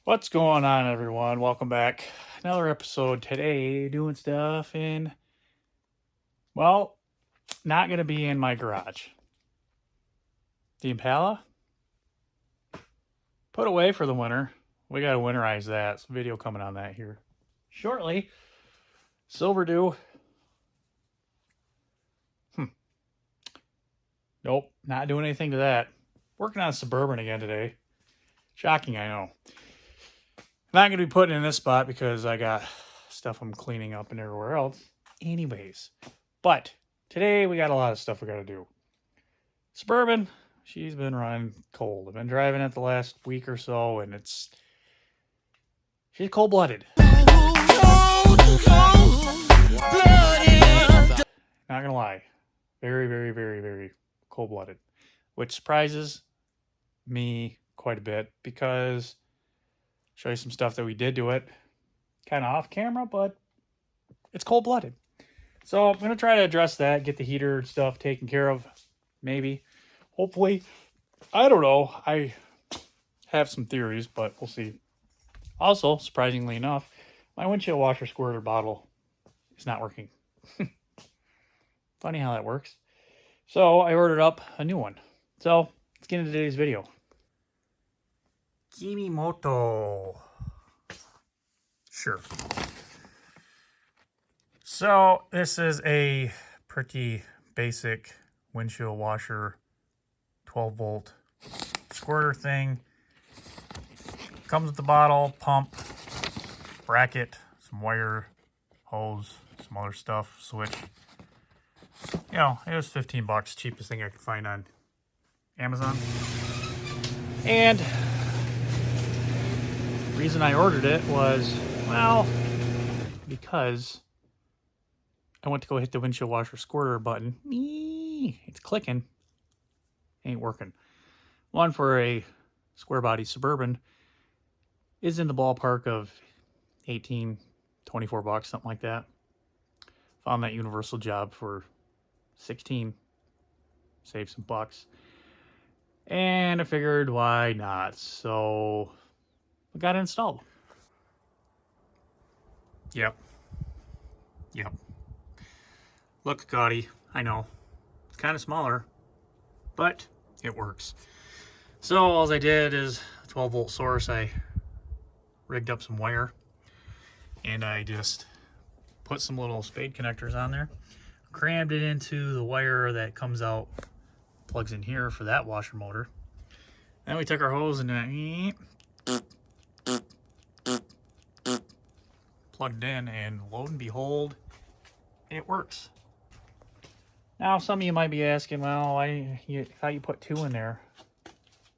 What's going on, everyone? Welcome back. Another episode today, doing stuff in, well, not going to be in my garage. The Impala, put away for the winter. We got to winterize that. Some video coming on that here shortly. Silverdew. Nope, not doing anything to that. Working on a Suburban again today. Shocking, I know. Not going to be putting it in this spot because I got stuff I'm cleaning up and everywhere else. Anyways, but today we got a lot of stuff we got to do. Suburban, she's been running cold. I've been driving it the last week or so, and she's cold-blooded. Not gonna lie, very, very, very, very cold-blooded, which surprises me quite a bit because I'll show you some stuff that we did to it, kind of off camera, but it's cold-blooded. So I'm gonna try to address that, get the heater stuff taken care of, maybe, hopefully. I don't know. I have some theories, but we'll see. Also, surprisingly enough, my windshield washer squirter bottle is not working. Funny how that works. So I ordered up a new one. So let's get into today's video. Kimimoto. Sure. So this is a pretty basic windshield washer 12-volt squirter thing. Comes with the bottle, pump, bracket, some wire, hose, some other stuff, switch. You know, it was 15 bucks, cheapest thing I could find on Amazon. And the reason I ordered it was, well, because I went to go hit the windshield washer squirter button. It's clicking. Ain't working. One for a Squarebody Suburban is in the ballpark of 18, 24 bucks, something like that. Found that universal job for 16. Save some bucks. And I figured, why not? So we got it installed. Yep. Looks gaudy, I know. It's kind of smaller, but it works. So all I did is a 12-volt source. I rigged up some wire, and I just put some little spade connectors on there, crammed it into the wire that comes out, plugs in here for that washer motor. Then we took our hose and plugged in, and lo and behold, it works. Now some of you might be asking, well, I thought you put two in there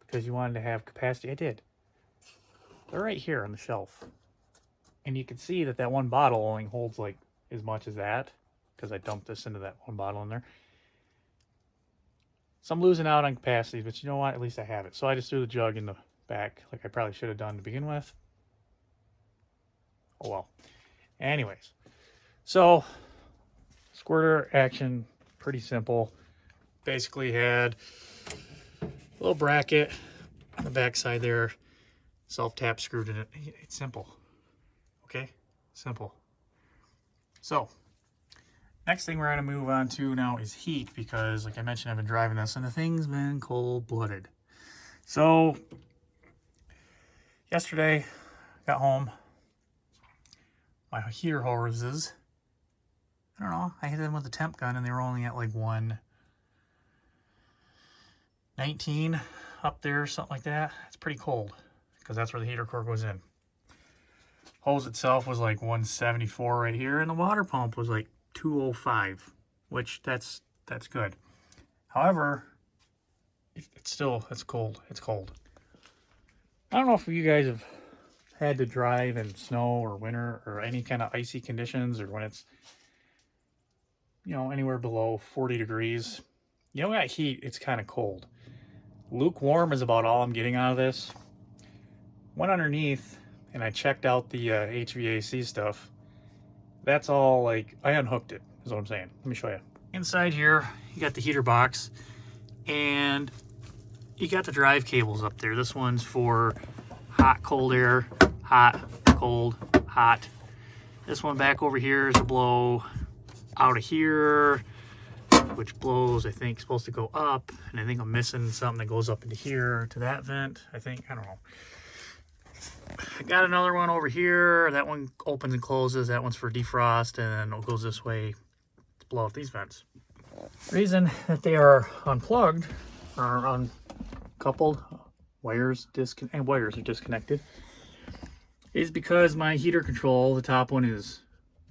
because you wanted to have capacity. I did. They're right here on the shelf. And you can see that that one bottle only holds like as much as that because I dumped this into that one bottle in there. So I'm losing out on capacity, but you know what? At least I have it. So I just threw the jug in the back like I probably should have done to begin with. Oh well. Anyways. So squirter action, pretty simple. Basically had a little bracket on the back side there. Self-tap screwed in it. It's simple. Okay? Simple. So, next thing we're going to move on to now is heat, because like I mentioned, I've been driving this and the thing's been cold-blooded. So, yesterday, got home. My heater hoses, I don't know, I hit them with a temp gun and they were only at like 119 up there, something like that. It's pretty cold, because that's where the heater core goes in. Hose itself was like 174 right here, and the water pump was like 205, which that's good. However, it's cold. It's cold. I don't know if you guys have had to drive in snow or winter or any kind of icy conditions, or when it's, you know, anywhere below 40 degrees. You know, that heat, it's kind of cold. Lukewarm is about all I'm getting out of this. Went underneath and I checked out the HVAC stuff. That's all, like, I unhooked it, is what I'm saying. Let me show you. Inside here, you got the heater box, and you got the drive cables up there. This one's for hot, cold air, hot, cold, hot. This one back over here is a blow out of here, which blows, I think, supposed to go up. And I think I'm missing something that goes up into here to that vent, I think. I don't know. I got another one over here. That one opens and closes. That one's for defrost, and then it goes this way to blow out these vents. Reason that they are unplugged or uncoupled, wires are disconnected, is because my heater control, the top one, is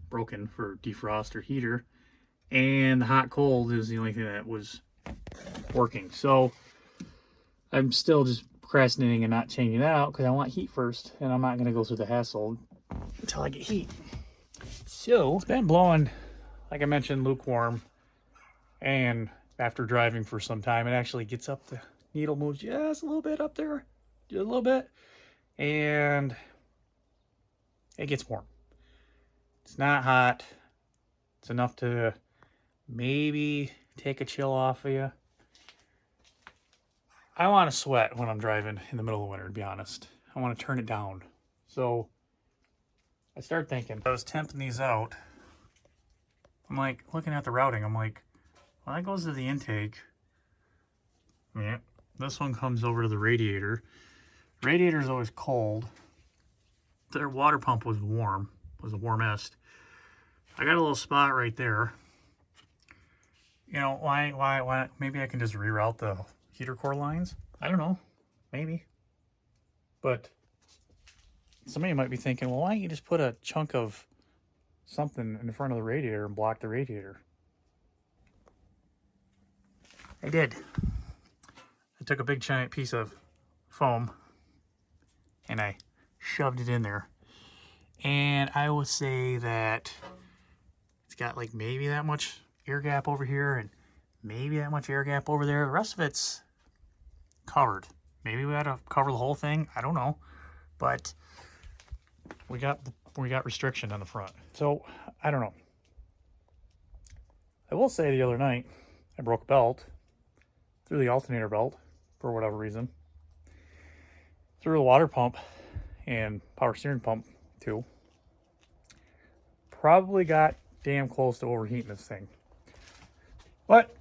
broken for defrost or heater, and the hot cold is the only thing that was working. So I'm still just procrastinating and not changing it out because I want heat first, and I'm not going to go through the hassle until I get heat. So it's been blowing, like I mentioned, lukewarm, and after driving for some time, it actually gets up. The needle moves just a little bit up there, just a little bit, and it gets warm. It's not hot. It's enough to maybe take a chill off of you. I want to sweat when I'm driving in the middle of winter, to be honest. I want to turn it down. So I started thinking, I was temping these out. I'm like, looking at the routing, I'm like, well, that goes to the intake. Yeah, this one comes over to the radiator. Radiator is always cold. Their water pump was warm, was the warmest. I got a little spot right there. You know, why? Maybe I can just reroute the heater core lines. I don't know, maybe. But somebody might be thinking, well, why don't you just put a chunk of something in front of the radiator and block the radiator? I did. I took a big giant piece of foam and I shoved it in there. And I would say that it's got like maybe that much air gap over here and maybe that much air gap over there. The rest of it's covered. Maybe we had to cover the whole thing. I don't know. But we got restriction on the front. So I don't know. I will say the other night I broke a belt through the alternator belt for whatever reason. Through the water pump and power steering pump too. Probably got damn close to overheating this thing. But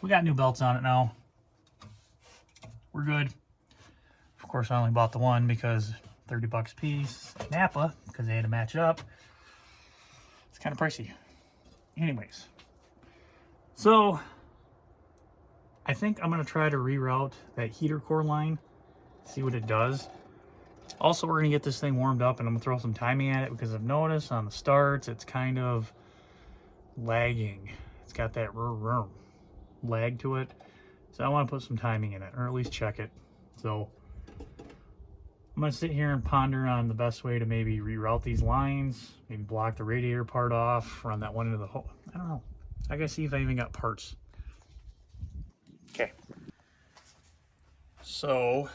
we got new belts on it now. We're good. Of course, I only bought the one because 30 bucks a piece. Napa, because they had to match it up. It's kind of pricey. Anyways. So, I think I'm going to try to reroute that heater core line. See what it does. Also, we're going to get this thing warmed up and I'm going to throw some timing at it because I've noticed on the starts, it's kind of lagging. It's got that lag to it. So I want to put some timing in it, or at least check it. So I'm going to sit here and ponder on the best way to maybe reroute these lines, maybe block the radiator part off, run that one into the hole. I don't know. I gotta see if I even got parts. Okay. So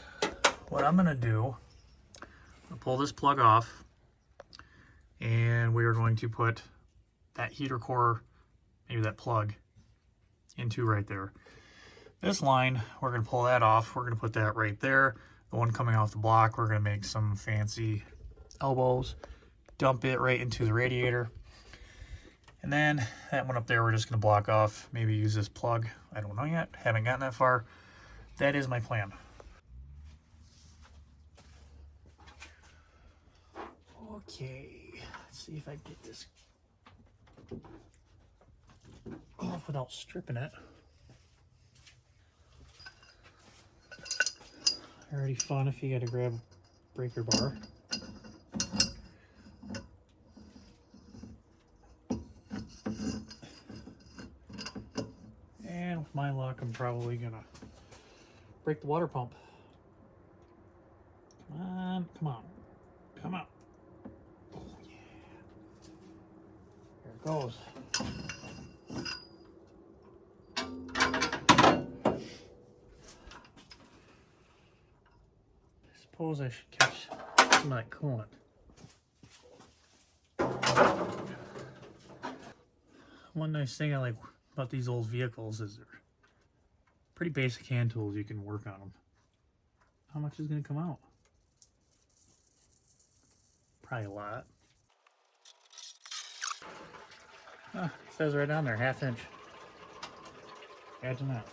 what I'm going to do, I'll pull this plug off, and we are going to put that heater core, maybe that plug, into right there. This line, we're going to pull that off. We're going to put that right there. The one coming off the block, we're going to make some fancy elbows, dump it right into the radiator. And then that one up there, we're just going to block off, maybe use this plug. I don't know yet. Haven't gotten that far. That is my plan. Okay, let's see if I can get this off without stripping it. Already fun if you got to grab a breaker bar. And with my luck, I'm probably gonna break the water pump. Come on, come on, come on. Oh yeah. There it goes. Suppose I should catch some of that coolant. One nice thing I like about these old vehicles is they're pretty basic hand tools. You can work on them. How much is going to come out? Probably a lot. It says right down there, 1/2 inch. Imagine that.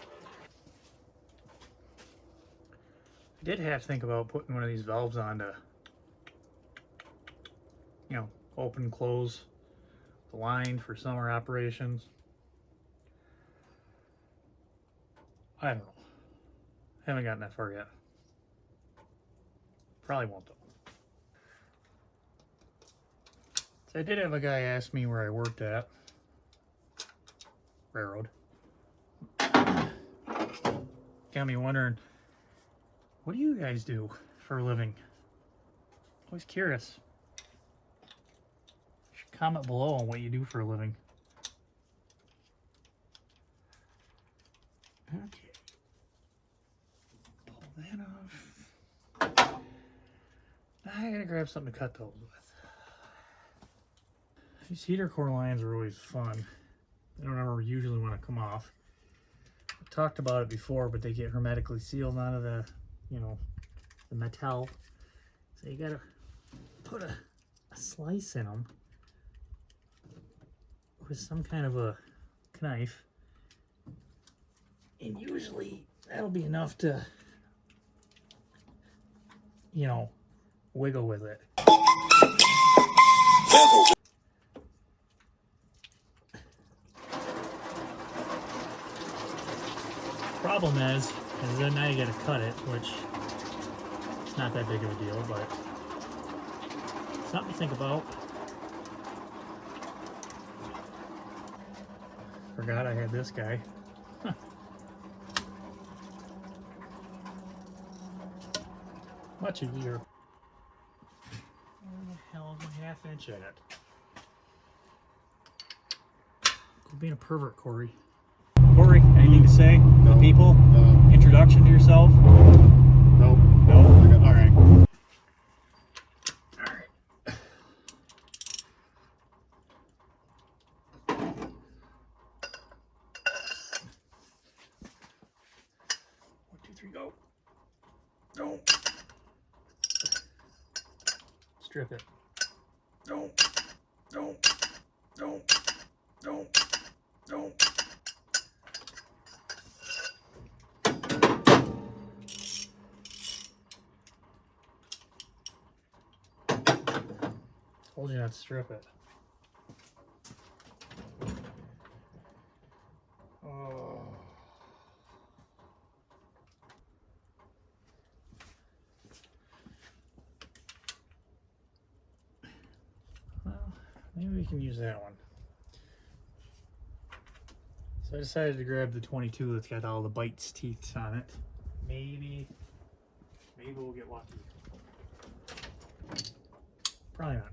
I did have to think about putting one of these valves on to, you know, open and close the line for summer operations. I don't know. Haven't gotten that far yet. Probably won't though. So I did have a guy ask me where I worked at. Railroad. Got me wondering, what do you guys do for a living? Always curious. You should comment below on what you do for a living. Okay. Pull that off. Now I gotta grab something to cut those with. These heater core lines are always fun. They don't ever usually want to come off. I've talked about it before, but they get hermetically sealed onto the, you know, the metal. So you gotta put a slice in them with some kind of a knife. And usually that'll be enough to, you know, wiggle with it. Problem is then now you gotta cut it, which it's not that big of a deal, but something to think about. Forgot I had this guy. Huh. Much easier. Where the hell is my 1/2 inch at? Quit being a pervert, Corey. Corey, anything to say to the people? Introduction to yourself? No. No? All right. One, two, three, go. No. Strip it. No. No. No. No. No. Told you not to strip it. Oh. Well, maybe we can use that one. So I decided to grab the 22 that's got all the bites teeth on it. Maybe we'll get lucky. Probably not.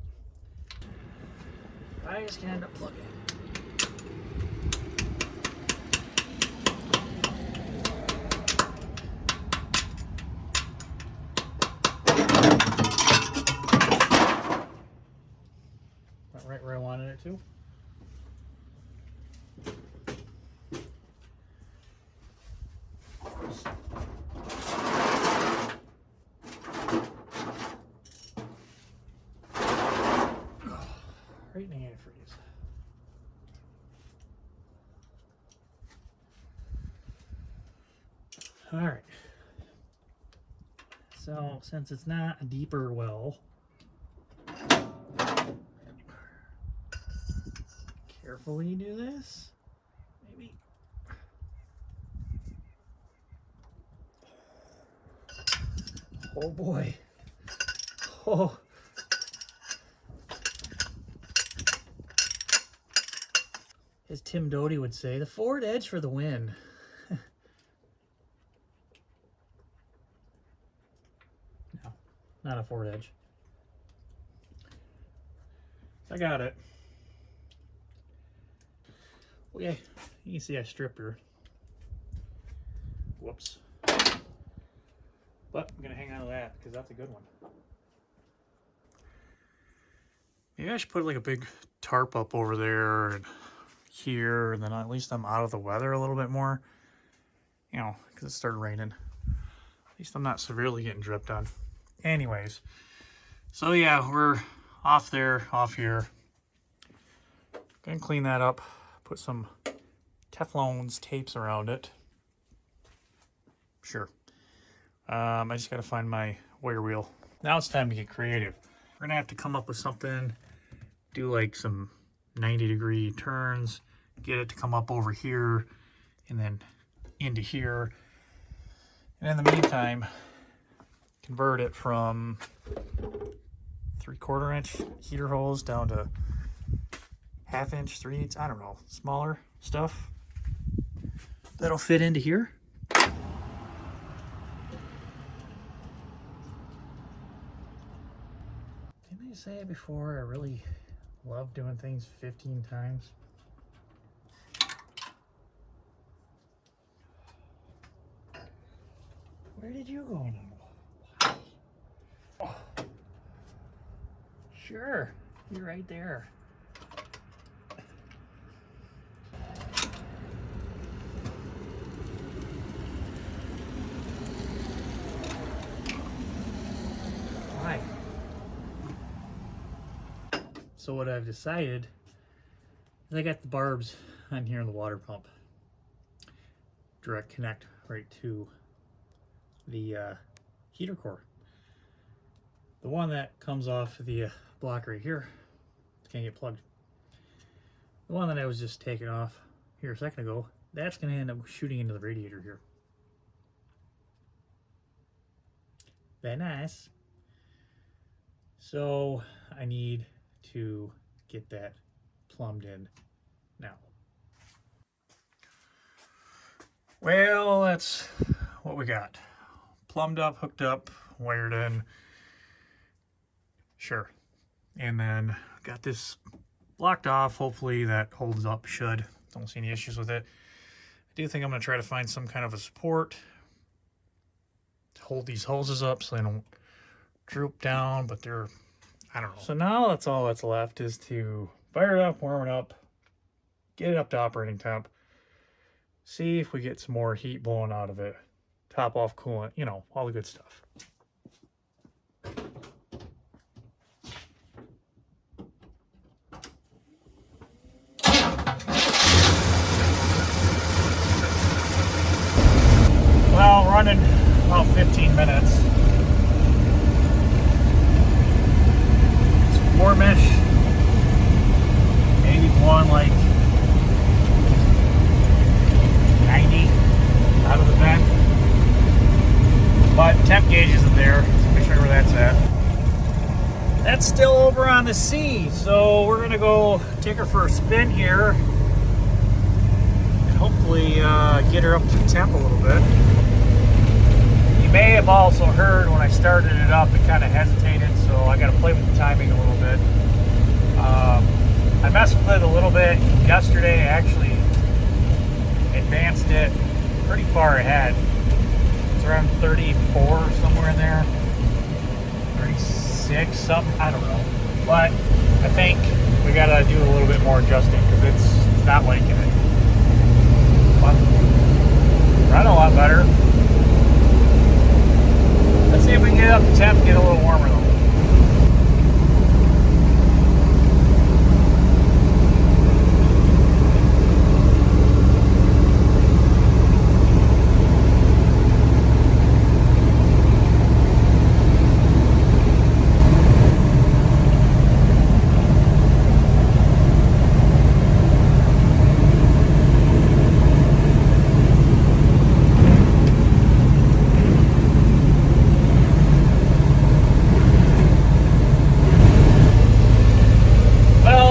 I just can end up plugging it. Right where I wanted it to. Right in the antifreeze. All right. So since it's not a deeper well, carefully do this. Maybe. Oh boy. Oh. As Tim Doty would say, the forward edge for the win. No, not a forward edge. I got it. Well, yeah, you can see I stripped her. Whoops. But I'm going to hang on to that because that's a good one. Maybe I should put like a big tarp up over there and here, and then at least I'm out of the weather a little bit more, you know, because it started raining. At least I'm not severely getting dripped on. Anyways, so yeah, we're off there, off here. Gonna clean that up, put some Teflon's tapes around it. Sure. I just gotta find my wire wheel. Now it's time to get creative. We're gonna have to come up with something, do like some 90-degree turns, get it to come up over here and then into here. And in the meantime, convert it from 3/4 inch heater hose down to 1/2 inch, 3/8, I don't know, smaller stuff that'll fit into here. Didn't I say it before? I really love doing things 15 times. Where did you go now? Oh. Sure, you're right there. Hi. So what I've decided is I got the barbs on here in the water pump. Direct connect right to the heater core. The one that comes off the block right here can't get plugged. The one that I was just taking off here a second ago, that's going to end up shooting into the radiator here. Very nice. So I need to get that plumbed in now. Well, that's what we got. Plumbed up, hooked up, wired in. Sure. And then got this blocked off. Hopefully that holds up. Should. Don't see any issues with it. I do think I'm going to try to find some kind of a support to hold these hoses up so they don't droop down, but they're, I don't know. So now that's all that's left is to fire it up, warm it up, get it up to operating temp, see if we get some more heat blowing out of it. Top off coolant, you know, all the good stuff. Well, running about 15 minutes. It's warmish. Maybe blowing like 90 out of the vent. But temp gauge isn't there, so make sure where that's at. That's still over on the sea, so we're gonna go take her for a spin here and hopefully get her up to temp a little bit. You may have also heard when I started it up, it kind of hesitated, so I gotta play with the timing a little bit. I messed with it a little bit yesterday. I actually advanced it pretty far ahead. Around 34, somewhere in there, 36, something, I don't know. But I think we gotta do a little bit more adjusting because it's not liking it. But run a lot better. Let's see if we can get up to temp, get a little warmer though.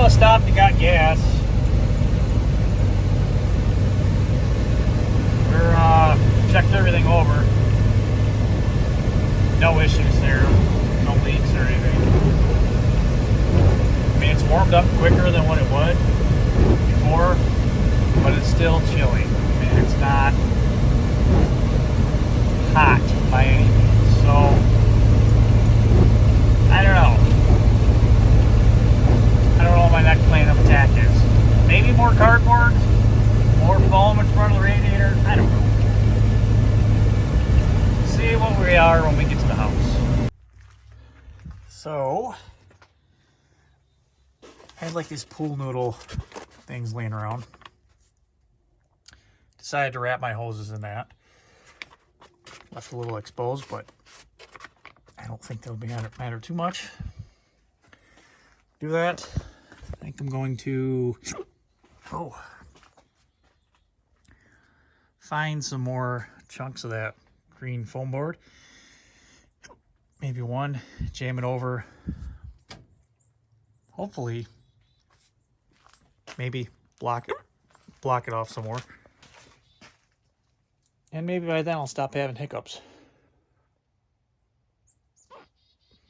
Stopped and got gas. We're checked everything over. No issues there. No leaks or anything. I mean, it's warmed up quicker than what it would before, but it's still chilly. I mean, it's not hot by any means. So I don't know. I don't know what my next plan of attack is. Maybe more cardboard, more foam in front of the radiator. I don't know. See what we are when we get to the house. So, I had like these pool noodle things laying around. Decided to wrap my hoses in that. Left a little exposed, but I don't think that'll matter too much. Do that. I think I'm going to find some more chunks of that green foam board. Maybe one, jam it over. Hopefully, maybe block it off some more. And maybe by then I'll stop having hiccups.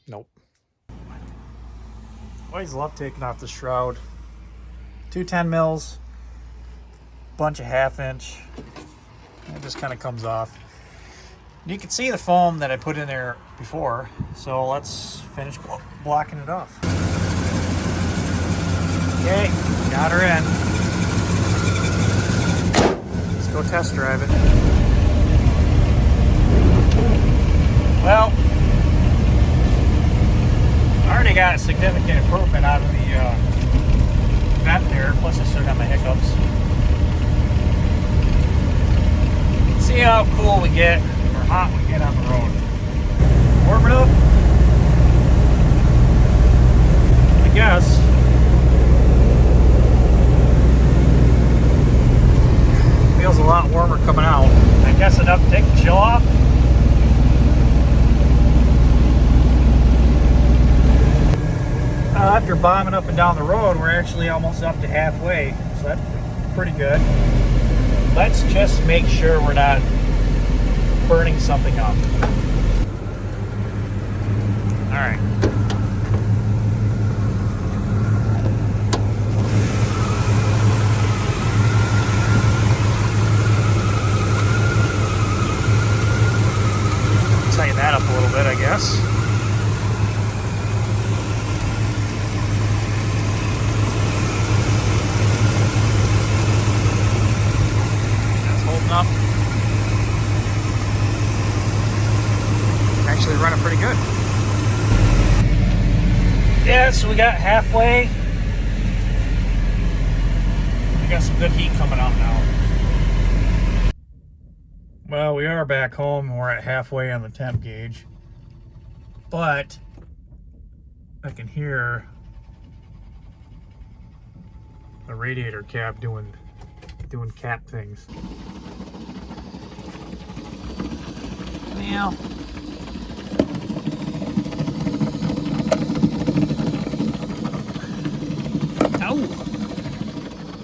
Nope. Always love taking off the shroud. 2 10 mils, bunch of 1/2 inch. It just kind of comes off. You can see the foam that I put in there before, so let's finish blocking it off. Okay, got her in. Let's go test drive it. Well, I already got a significant improvement out of the vent there, plus I still got my hiccups. See how cool we get, or hot we get on the road. Warm it up. I guess. Feels a lot warmer coming out. I guess enough to take the chill off. After bombing up and down the road, we're actually almost up to halfway, so that's pretty good. Let's just make sure we're not burning something up. All right. Tighten that up a little bit, I guess. Up. Actually running pretty good. Yeah, so we got halfway. We got some good heat coming out now. Well, we are back home. We're at halfway on the temp gauge. But I can hear the radiator cap doing cap things. Now,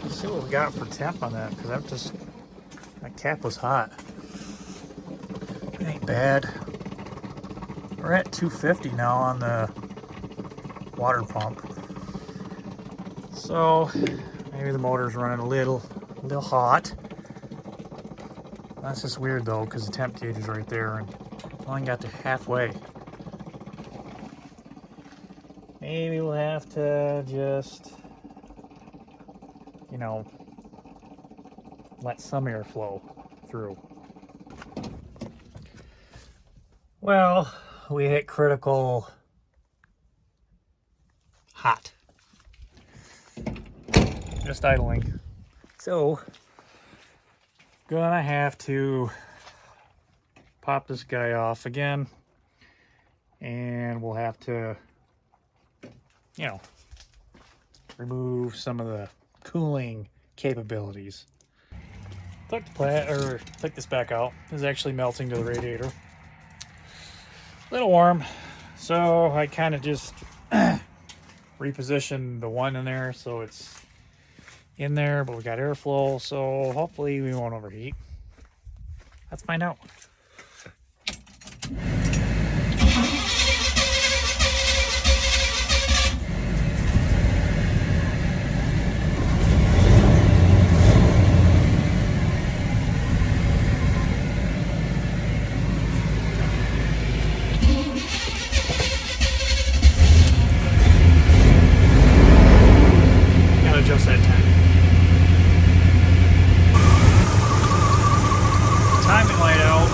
let's see what we got for temp on that, because that cap was hot. It ain't bad. We're at 250 now on the water pump. So maybe the motor's running a little hot. That's just weird though, because the temp gauge is right there and only got to halfway. Maybe we'll have to just, let some air flow through. Well, we hit critical hot. Just idling. So, gonna have to pop this guy off again, and we'll have to, remove some of the cooling capabilities. Took this back out. It's actually melting to the radiator. A little warm, so I kind of just repositioned the one in there so it's in there, but we got airflow, so hopefully we won't overheat. Let's find out. Gotta adjust that time. Timing light out.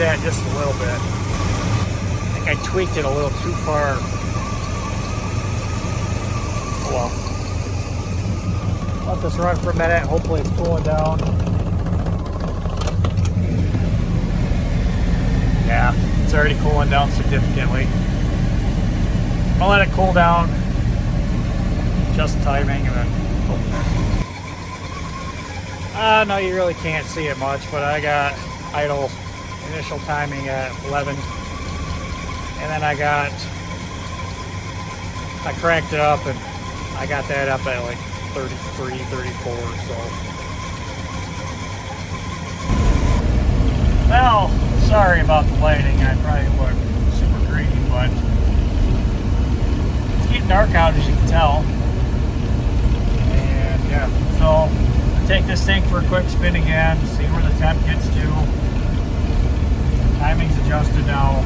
that just a little bit. I think I tweaked it a little too far. Oh well. Let this run for a minute. Hopefully it's cooling down. Yeah, it's already cooling down significantly. I'll let it cool down. Just timing and then go from there. No, you really can't see it much, but I got idle initial timing at 11. And then I cranked it up and I got that up at like 33, 34, so. Well, sorry about the lighting. I probably look super green, but it's getting dark out as you can tell. And yeah, so I'll take this thing for a quick spin again, see where the temp gets to. Timing's adjusted now.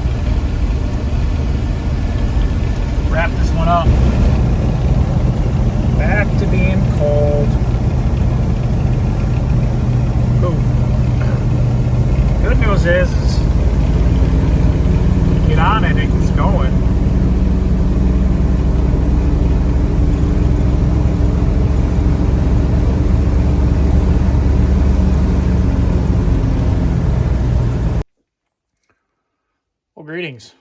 Wrap this one up. Back to being cold. Ooh. Good news is get on it, it's going. Well, greetings.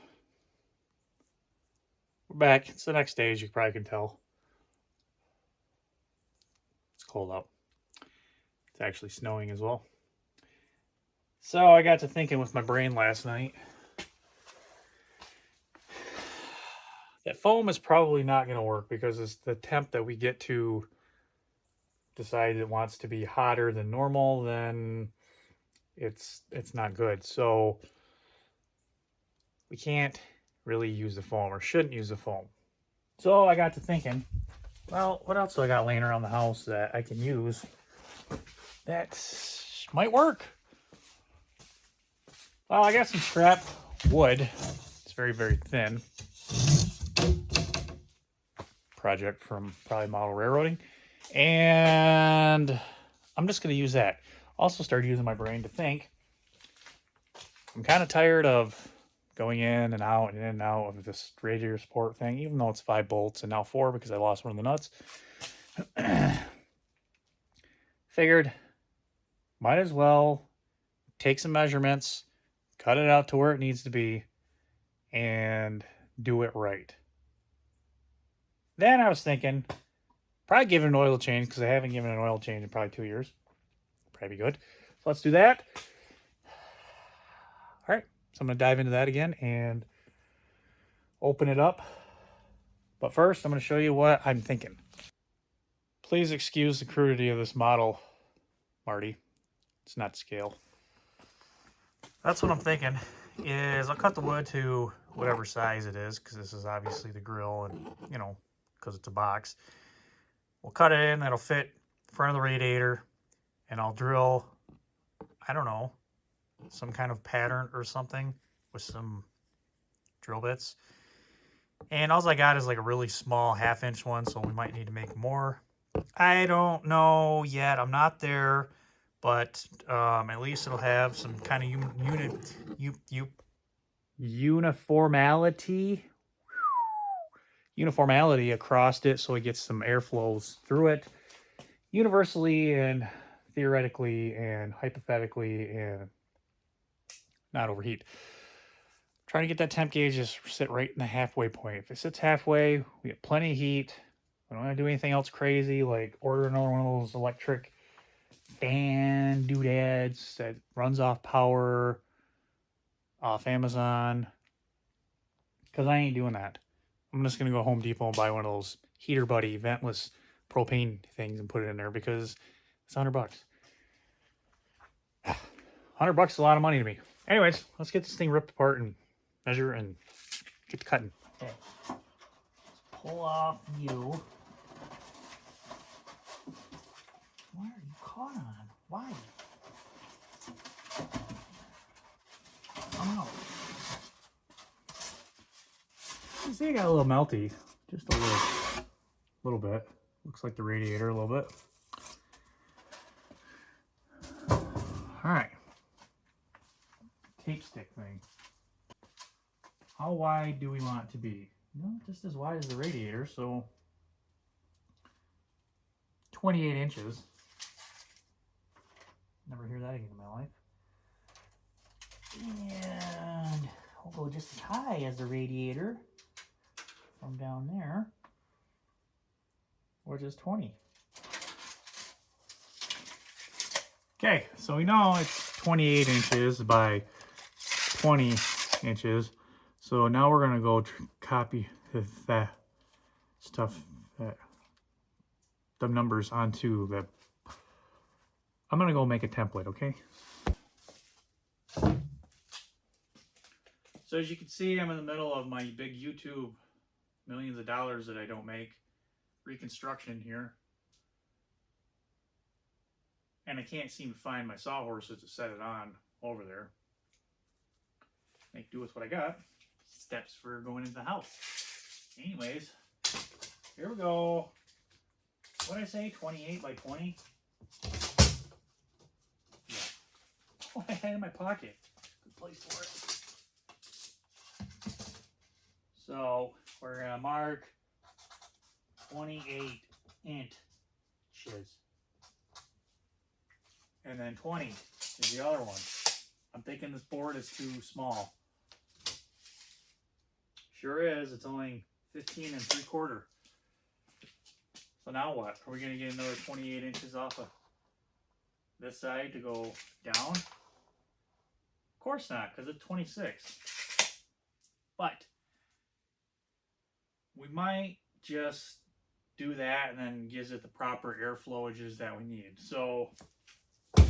We're back. It's the next day, as you probably can tell. It's cold out. It's actually snowing as well. So I got to thinking with my brain last night. That foam is probably not going to work because it's the temp that we get to decide it wants to be hotter than normal, then it's not good. So we can't really use the foam, or shouldn't use the foam. So I got to thinking, well, what else do I got laying around the house that I can use that might work? Well, I got some scrap wood. It's very, very thin. Project from probably model railroading. And I'm just going to use that. Also started using my brain to think. I'm kind of tired of going in and out and in and out of this radiator support thing, even though it's 5 bolts and now 4 because I lost one of the nuts. Figured, might as well take some measurements, cut it out to where it needs to be, and do it right. Then I was thinking, probably give it an oil change because I haven't given an oil change in probably 2 years. Probably be good. So let's do that. All right. So I'm going to dive into that again and open it up. But first, I'm going to show you what I'm thinking. Please excuse the crudity of this model, Marty. It's not to scale. That's what I'm thinking, is I'll cut the wood to whatever size it is, because this is obviously the grill and, you know, because it's a box. We'll cut it in, that'll fit in front of the radiator, and I'll drill, I don't know, some kind of pattern or something with some drill bits. And all I got is like a really small 1/2 inch one, so we might need to make more. I don't know yet. I'm not there, but at least it'll have some kind of uniformity across it, so it gets some airflows through it universally and theoretically and hypothetically, and not overheat. Trying to get that temp gauge to sit right in the halfway point. If it sits halfway, we get plenty of heat. We don't want to do anything else crazy, like order another one of those electric fan doodads that runs off power off Amazon, because I ain't doing that. I'm just going to go Home Depot and buy one of those Heater Buddy ventless propane things and put it in there because it's $100. $100 is a lot of money to me. Anyways, let's get this thing ripped apart and measure and get to cutting. Okay. Let's pull off you. Why are you caught on? Why? Oh no. You see, I got a little melty. Just a little bit. Looks like the radiator a little bit. Alright. Tape's stick thing. How wide do we want it to be? Just as wide as the radiator, so 28 inches. Never hear that again in my life. And we'll go just as high as the radiator from down there, or just 20. Okay, so we know it's 28 inches by 20 inches. So now we're gonna go copy that stuff, the numbers onto the, I'm gonna go make a template, okay? So as you can see, I'm in the middle of my big YouTube, millions of dollars that I don't make, reconstruction here. And I can't seem to find my sawhorses to set it on over there. Make do with what I got. Steps for going into the house. Anyways, here we go. What did I say? 28 by 20? Yeah. Oh, I had it in my pocket. Good place for it. So we're gonna mark 28 inches. And then 20 is the other one. I'm thinking this board is too small. Sure is. It's only 15 3/4. So now what? Are we going to get another 28 inches off of this side to go down? Of course not, because it's 26. But we might just do that and then gives it the proper air flowages that we need. So I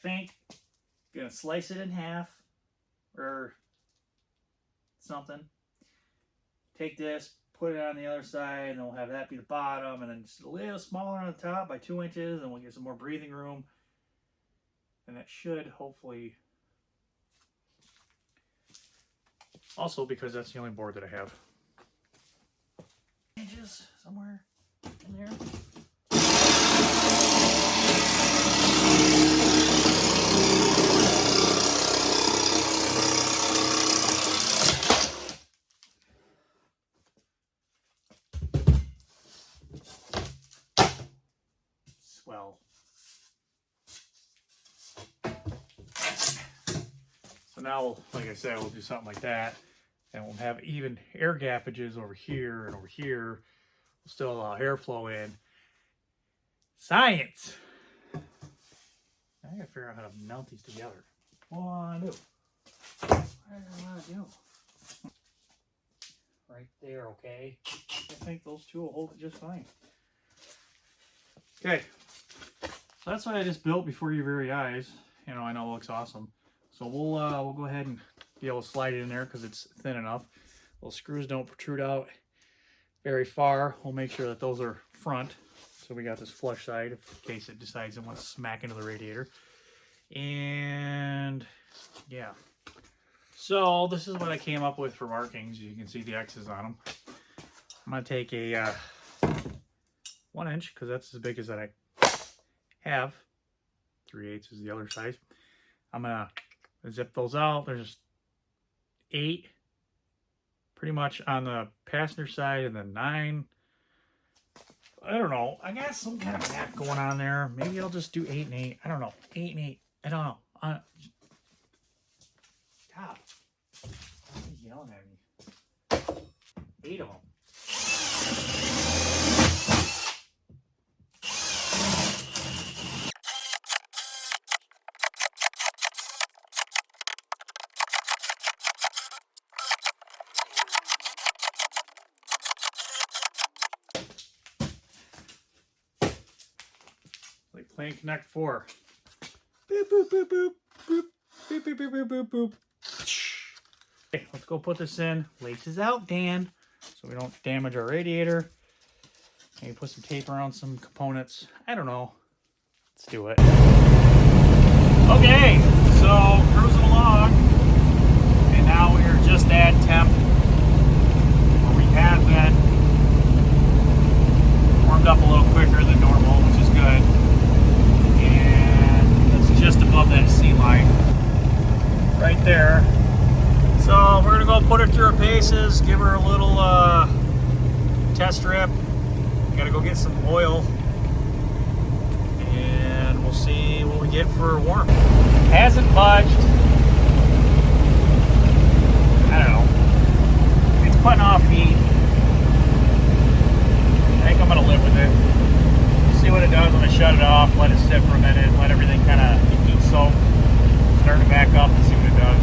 think I'm going to slice it in half or something. Take this, put it on the other side, and then we'll have that be the bottom, and then just a little smaller on the top by 2 inches, and we'll get some more breathing room. And that should hopefully, also because that's the only board that I have. Inches somewhere in there. Swell. So now, like I said, we'll do something like that. And we'll have even air gappages over here and over here. We'll still allow airflow in. Science! I gotta figure out how to melt these together. What do I want to do? What do I want to do? Right there, okay? I think those two will hold it just fine. Okay. So that's what I just built before your very eyes. You know, I know it looks awesome. So we'll go ahead and be able to slide it in there because it's thin enough. Those screws don't protrude out very far. We'll make sure that those are front. So we got this flush side in case it decides it wants to smack into the radiator. And yeah. So this is what I came up with for markings. You can see the X's on them. I'm going to take a 1 inch because that's as big as that I have. 3/8 is the other size. I'm going to zip those out. There's 8 pretty much on the passenger side and then 9. I don't know. I got some kind of math going on there. Maybe I'll just do 8 and 8. I don't know. 8 and 8. I don't know. Stop. He's yelling at me. 8 of them. Like playing Connect 4. Boop, boop, boop, boop, boop, boop, boop, boop, boop, boop, boop. Okay, let's go put this in. Laces out, Dan, so we don't damage our radiator. Maybe put some tape around some components. I don't know. Let's do it. Okay, so cruising along, and now we are just at temp where we have been. Warmed up a little quicker than normal, which is good. And it's just above that sea line right there. put her through her paces, give her a little test strip. Gotta go get some oil, and we'll see what we get for warm. Hasn't budged. I don't know. It's putting off heat. I think I'm gonna live with it. See what it does when I shut it off, let it sit for a minute, let everything kind of heat soak, start it back up and see what it does.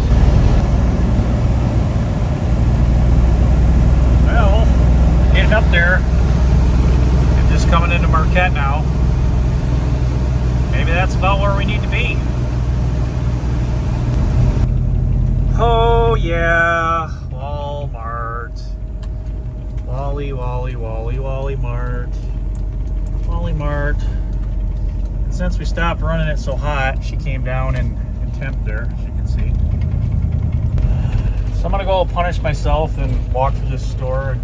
Well, getting up there and just coming into Marquette now. Maybe that's about where we need to be. Oh yeah, Walmart. Wally Mart. Wally Mart. And since we stopped running it so hot, she came down in temp there, as you can see. So I'm gonna go punish myself and walk through this store and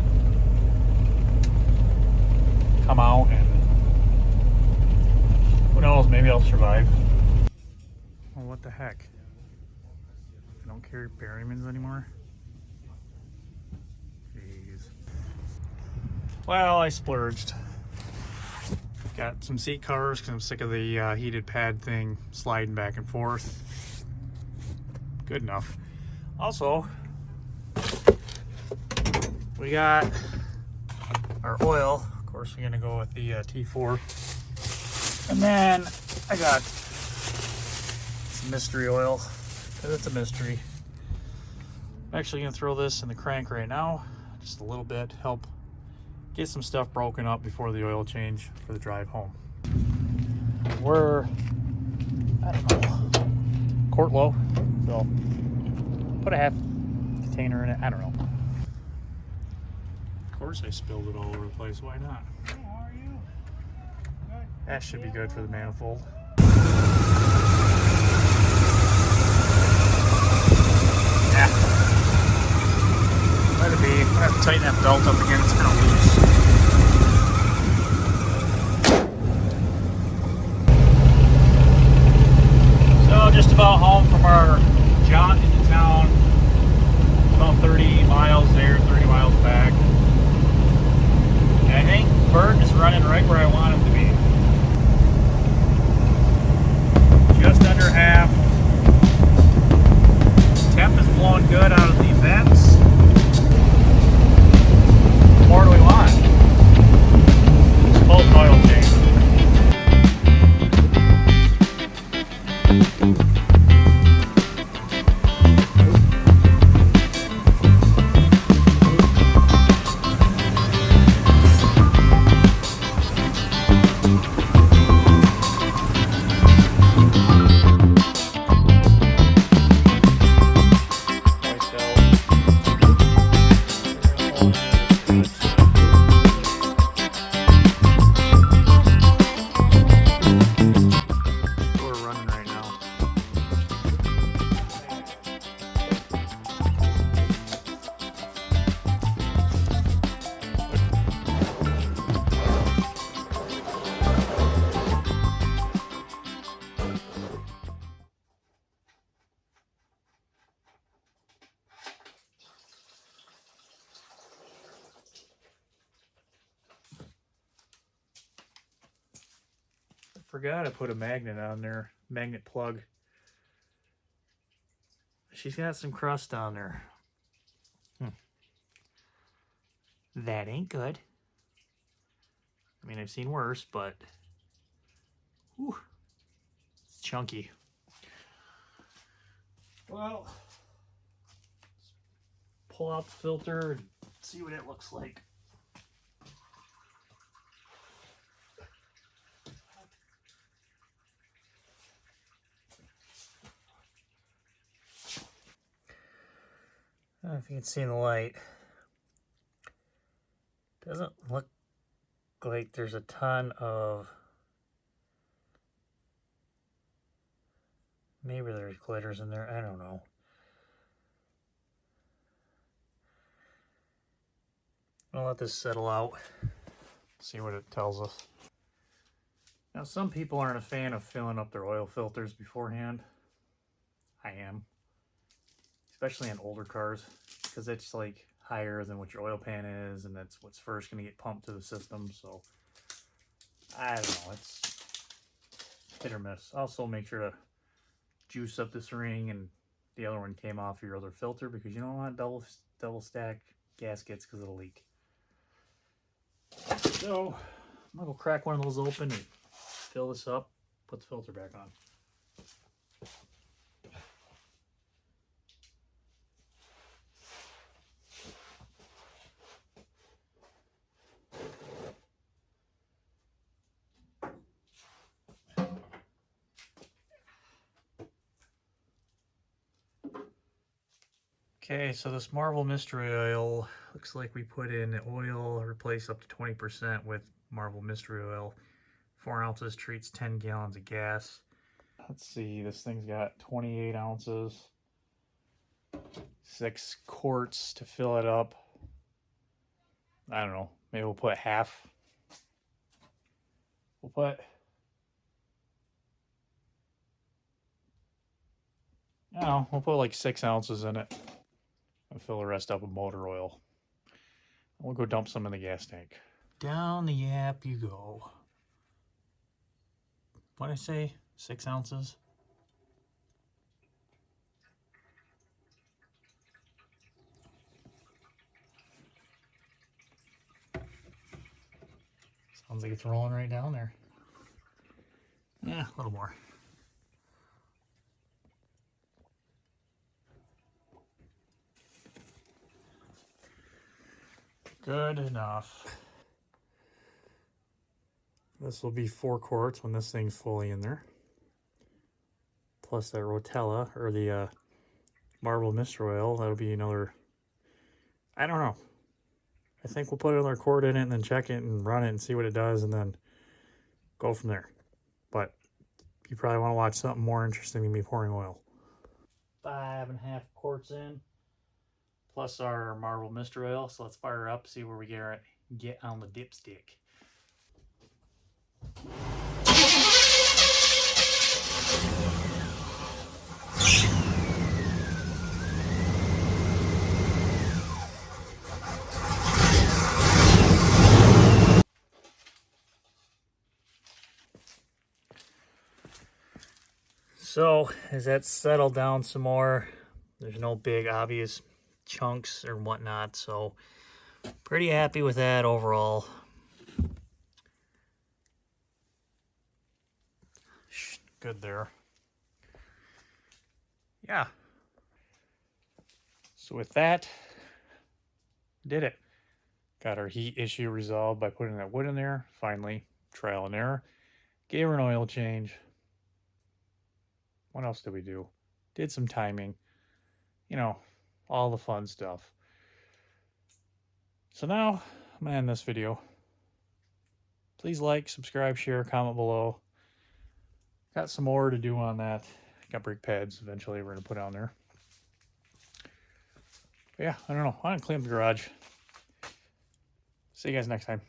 come out, and who knows, maybe I'll survive. Well, what the heck? I don't carry Berrymans anymore. Jeez. Well, I splurged. Got some seat covers because I'm sick of the heated pad thing sliding back and forth. Good enough. Also, we got our oil. Of course, we're gonna go with the T4. And then I got some mystery oil, because it's a mystery. I'm actually gonna throw this in the crank right now, just a little bit, help get some stuff broken up before the oil change for the drive home. We're, I don't know, quart low, so put a half container in it, I don't know. Of course I spilled it all over the place, why not? Hey, how are you? Good. That should be good for the manifold. Yeah. Let it be. I'm gonna have to tighten that belt up again, it's kind of loose. So just about home from our jaunt into town. About 30 miles there, 30 miles back. And I think Burt is running right where I want him to be. Just under half. Temp is blowing good out of the vents. What more do we want? Suppose an oil change. Forgot I put a magnet on there, magnet plug. She's got some crust on there. That ain't good. I mean, I've seen worse, but whew, it's chunky. Well, let's pull out the filter and see what it looks like. I don't know if you can see in the light. Doesn't look like there's a ton of, maybe there's glitters in there, I don't know. I'll let this settle out, see what it tells us. Now, some people aren't a fan of filling up their oil filters beforehand. I am. especially on older cars, because it's like higher than what your oil pan is, and that's what's first going to get pumped to the system. So I don't know, it's hit or miss. Also, make sure to juice up this ring, and the other one came off your other filter, because you don't want double stack gaskets because it'll leak. So I'm gonna go crack one of those open and fill this up, put the filter back on. Okay, so this Marvel Mystery Oil, looks like we put in oil, replace up to 20% with Marvel Mystery Oil. 4 ounces treats 10 gallons of gas. Let's see, this thing's got 28 ounces. 6 quarts to fill it up. I don't know, maybe we'll put half. We'll put, I don't know, we'll put like 6 ounces in it. And fill the rest up with motor oil. We'll go dump some in the gas tank. Down the yap you go. What'd I say? 6 ounces? Sounds like it's rolling right down there. Yeah, a little more. Good enough. This will be 4 quarts when this thing's fully in there. Plus that Rotella, or the Marble Mystery Oil, that'll be another, I don't know. I think we'll put another quart in it and then check it and run it and see what it does and then go from there. But you probably want to watch something more interesting than me pouring oil. 5.5 quarts in, plus our Marble Mystery Oil. So let's fire up, see where we get on the dipstick. So as that settled down some more, there's no big obvious chunks or whatnot, so pretty happy with that overall. Good there. Yeah. So with that, did it. Got our heat issue resolved by putting that wood in there. Finally, trial and error. Gave her an oil change. What else did we do? Did some timing. You know, all the fun stuff. So now, I'm going to end this video. Please like, subscribe, share, comment below. Got some more to do on that. Got brake pads eventually we're going to put on there. But yeah, I don't know. I'm going to clean up the garage. See you guys next time.